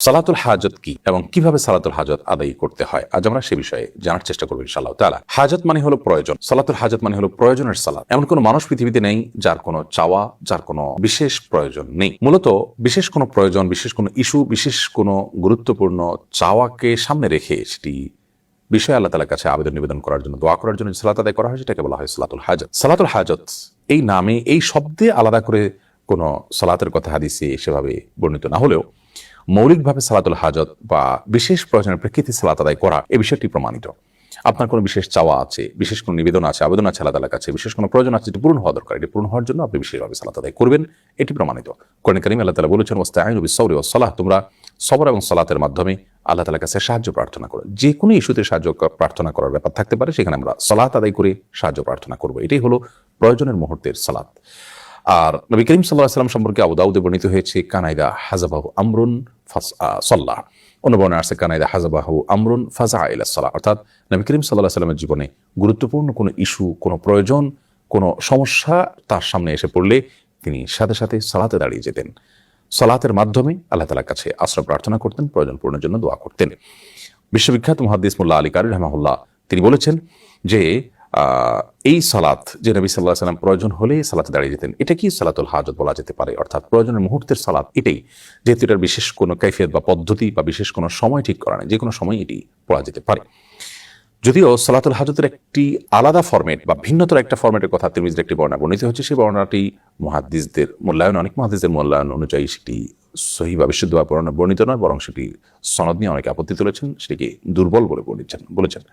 সালাতুল হাজত কি এবং কিভাবে সালাতুল হাজত আদায় করতে হয়, আজ আমরা সে বিষয়ে জানার চেষ্টা করবো ইনশাআল্লাহ তাআলা। হাজত মানে হলো প্রয়োজন, সালাতুল হাজত মানে হলো প্রয়োজনের সালাত। এমন কোনো মানুষ পৃথিবীতে নেই যার কোনো চাওয়া, যার কোনো বিশেষ প্রয়োজন নেই। মূলত বিশেষ কোনো প্রয়োজন, বিশেষ কোনো ইস্যু, বিশেষ কোনো গুরুত্বপূর্ণ চাওয়াকে সামনে রেখে সেটি বিষয় আল্লাহ তাআলার কাছে আবেদন নিবেদন করার জন্য, দোয়া করার জন্য সালাত আদায় করা হয়, সেটাকে বলা হয় সালাতুল হাজত। সালাতুল হাজত এই নামে, এই শব্দে আলাদা করে কোনো সালাতের কথা হাদিসে সেভাবে বর্ণিত না হলেও মৌলিকভাবে সালাতুল হাজত বা বিশেষ প্রয়োজনের প্রেক্ষিতে সালাত আদায় করা এই বিষয়টি প্রমাণিত। আপনার কোনো বিশেষ চাওয়া আছে, বিশেষ কোনো নিবেদন আছে, আবেদন আছে আল্লাহ তাআলার কাছে, বিশেষ কোনো প্রয়োজন আছে, যেটি পূরণ হওয়া দরকার, এটি পূরণ হওয়ার জন্য আপনি বিশেষভাবে সালাত আদায় করবেন, এটি প্রমাণিত। কোরআনে কারীমে আল্লাহ তাআলা বলেছেন, ওয়াস্তাঈনু বিস-সাবরি ওয়াস-সালাহ, তোমরা সবর এবং সালাতের মাধ্যমে আল্লাহ তাআলার কাছে সাহায্য প্রার্থনা করো। যে কোনো ইস্যুতে সাহায্য প্রার্থনা করার ব্যাপার থাকতে পারে, সেখানে আমরা সালাত আদায় করে সাহায্য প্রার্থনা করব। এটাই হলো প্রয়োজনের মুহূর্তের সালাত। আর নবী করিম সাল্লাল্লাহু আলাইহি ওয়াসাল্লাম সম্পর্কে আবু দাউদে বর্ণিত হয়েছে, কানাইদা হাজাবাহু আমরুন সাল্লাহ। অন্য বর্ণনায় আছে কানাইদা হাজাবাহু আমরুন ফাজা ইলা সালাহ, অর্থাৎ নবী করিম সাল্লাল্লাহু আলাইহি ওয়াসাল্লামের জীবনে গুরুত্বপূর্ণ কোনো ইস্যু, কোনো প্রয়োজন, কোনো সমস্যা তার সামনে এসে পড়লে তিনি সাথে সাথে সালাতে দাঁড়িয়ে যেতেন। সালাতের মাধ্যমে আল্লাহ তাআলার কাছে আশ্রয় প্রার্থনা করতেন, প্রয়োজন পূরণের জন্য দোয়া করতেন। বিশ্ববিখ্যাত মুহাদ্দিস মোল্লা আলী কারি রাহিমাহুল্লাহ তিনি বলেছেন যে এই সালাত, যে নবী সাল্লাল্লাহু আলাইহি ওয়াসাল্লাম প্রয়োজন হলে সালাতে দাঁড়িয়ে যেতেন, এটা কি সালাতুল হাজত বলা যেতে পারে, অর্থাৎ প্রয়োজনের মুহূর্তের সালাত এটাই। যেহেতু এটার বিশেষ কোনো কাইফিয়ত বা পদ্ধতি বা বিশেষ কোনো সময় ঠিক করা নেই, যে কোনো সময় এটি পড়া যেতে পারে। যদিও সালাতুল হাজতের একটি আলাদা ফরম্যাট বা ভিন্নতর একটা ফরম্যাটের কথা তিরমিজির একটি বর্ণনা বর্ণিত হচ্ছে, সেই বর্ণনাটি মুহাদ্দিসদের মূল্যায়ন, অনেক মুহাদ্দিসদের মূল্যায়ন অনুযায়ী সেটি সহিহ বা বিশুদ্ধ বা বর্ণিত নয়, বরং সেটি সনদ নিয়ে অনেকে আপত্তি তুলেছেন, সেটিকে দুর্বল বলে বলেছেন।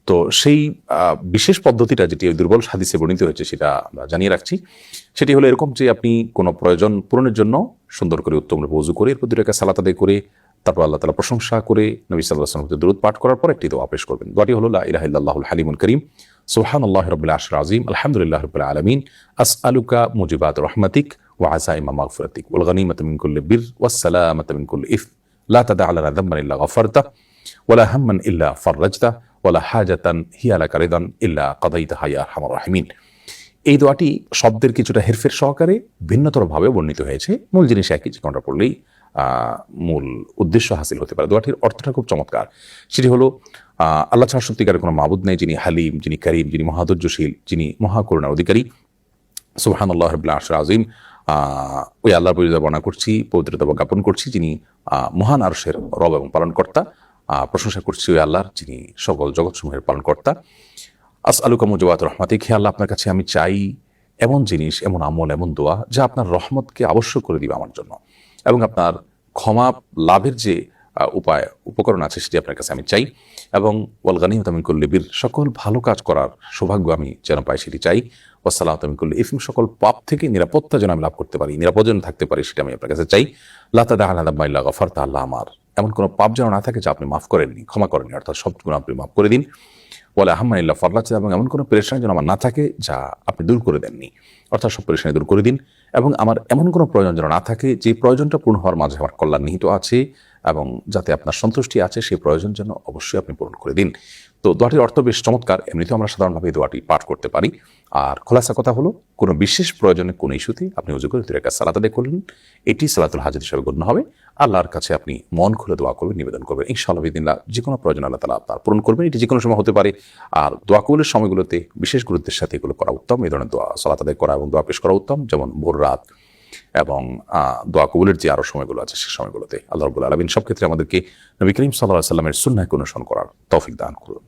তো সেই বিশেষ পদ্ধতিটা যেটি ওই দুর্বল হাদিসে বর্ণিত হয়েছে সেটা আমরা জানিয়ে রাখছি। সেটি হলো এরকম যে আপনি কোনো প্রয়োজন পূরণের জন্য সুন্দর করে উত্তম রূপে ওযু করে, এরপর 2 রাকাত সালাত আদায় করে, তারপর আল্লাহ তাআলা প্রশংসা করে নবী সাল্লাল্লাহু আলাইহি ওয়াসাল্লাম দরুদ পাঠ করার পর একটি দোয়া পেশ করবেন। দোয়াটি হলো লা ইলাহা ইল্লাল্লাহুল হালিমুল কারীম, সুবহানাল্লাহি রাব্বিল আরশিল আযীম, আলহামদুলিল্লাহি রাব্বিল আলামিন, আসআলুকা মুজিবাত রাহমাতিক ওয়া আযাইমা মাগফিরাতিক ওয়াল গনিমাতা মিন কুল্লি বির ওয়াস সালামাতা মিন কুল্লি ইথম লা তাদা লানা যামবান ইল্লা গফারতাহ ওয়ালা হাম্মান ইল্লা ফাররাজতাহ ওয়ালা হাজাতান হিয়া লাকা রিদান ইল্লা কাদাইতাহা ইয়া আরহামার রাহিমিন। এই দোয়াটি শব্দের কিছুটা হেরফের সহকারে ভিন্নতরভাবে বর্ণিত হয়েছে, মূল জিনিস একই, যে কোনটা পড়লেই মূল উদ্দেশ্য হাসিল হতে পারে। দোয়াটির অর্থটা খুব চমৎকার। সেটি হলো আল্লাহ ছাড়া সত্যিকারের কোনো মাবুদ নেই, যিনি হালিম, যিনি করিম, যিনি মহাধৈর্যশীল, যিনি মহাকরুণার অধিকারী। সুবহানাল্লাহি রাব্বিল আরশিল আযীম, ওই আল্লাহর পবিত্রতা বর্ণনা করছি, পবিত্রতা জ্ঞাপন করছি, যিনি মহান আরশের রব এবং পালনকর্তা। প্রশংসা করছি ওই আল্লাহর, যিনি সকল জগৎসমূহের পালনকর্তা। আসআলুকা মুজিবাত রাহমাতিক, হে আল্লাহ আপনার কাছে আমি চাই এমন জিনিস, এমন আমল, এমন দোয়া যা আপনার রহমতকে আবশ্যক করে দিবে আমার জন্য, এবং আপনার ক্ষমা লাভের যে উপায়, উপকরণ আছে সেটি আপনার কাছে আমি চাই, এবং ওয়াল গনিমাতা মিন কুল্লি বির, সকল ভালো কাজ করার সৌভাগ্য আমি যেন পাই সেটি চাই, ওয়াস সালামাতা মিন কুল্লি ইথম, সকল পাপ থেকে নিরাপত্তা যেন আমি লাভ করতে পারি, নিরাপদ যেন থাকতে পারি, সেটা আমি আপনার কাছে চাই। লা তাদা লানা যামবান ইল্লা গফারতাহ, আল্লাহ আমার এমন কোনো পাপ যেন না থাকে যা আপনি মাফ করেননি, ক্ষমা করেননি, অর্থাৎ সব গুনাহ আপনি মাফ করে দিন। ওয়ালা হাম্মান ইল্লা ফাররাজতাহ, এবং এমন কোনো পেরেশানি যেন আমার না থাকে যা আপনি দূর করে দেননি, অর্থাৎ সব পেরেশানি দূর করে দিন। এবং আমার এমন কোনো প্রয়োজন যেন না থাকে যে প্রয়োজনটা পূর্ণ হওয়ার মাঝে আমার কল্যাণ নিহিত আছে, এবং যাতে আপনার সন্তুষ্টি আছে, সেই প্রয়োজন যেন অবশ্যই আপনি পূরণ করে দিন। তো দোয়াটির অর্থ বেশ চমৎকার, এমনিতেও আমরা সাধারণভাবে এই দোয়াটি পাঠ করতে পারি। আর খোলাসা কথা হলো, কোনো বিশেষ প্রয়োজনে, কোনো ইস্যুতে আপনি ওযু করে 2 রাকাত সালাত আদায় করলেন, এটি সালাতুল হাজত হিসেবে গণ্য হবে। আল্লাহর কাছে আপনি মন খুলে দোয়া করবেন, নিবেদন করবেন, ইনশাআল্লাহ বিদিনিল্লাহ যে কোনো প্রয়োজন আল্লাহ তাআলা আপনার পূরণ করবেন। এটি যে কোনো সময় হতে পারে। আর দোয়া কবুলের সময়গুলোতে বিশেষ গুরুত্বের সাথে এগুলো করা উত্তম, এই ধরনের দোয়া সালাত আদায় করা এবং দোয়া পেশ করা উত্তম, যেমন ভোর রাত এবং দোয়া কবুলের যে আরো সময়গুলো আছে সে সময়গুলোতে। আল্লাহ রাব্বুল আলামিন সব ক্ষেত্রে আমাদেরকে নবী করিম সাল্লাল্লাহু আলাইহি ওয়াসাল্লামের সুন্নাহকে অনুসরণ করার তৌফিক দান করুন।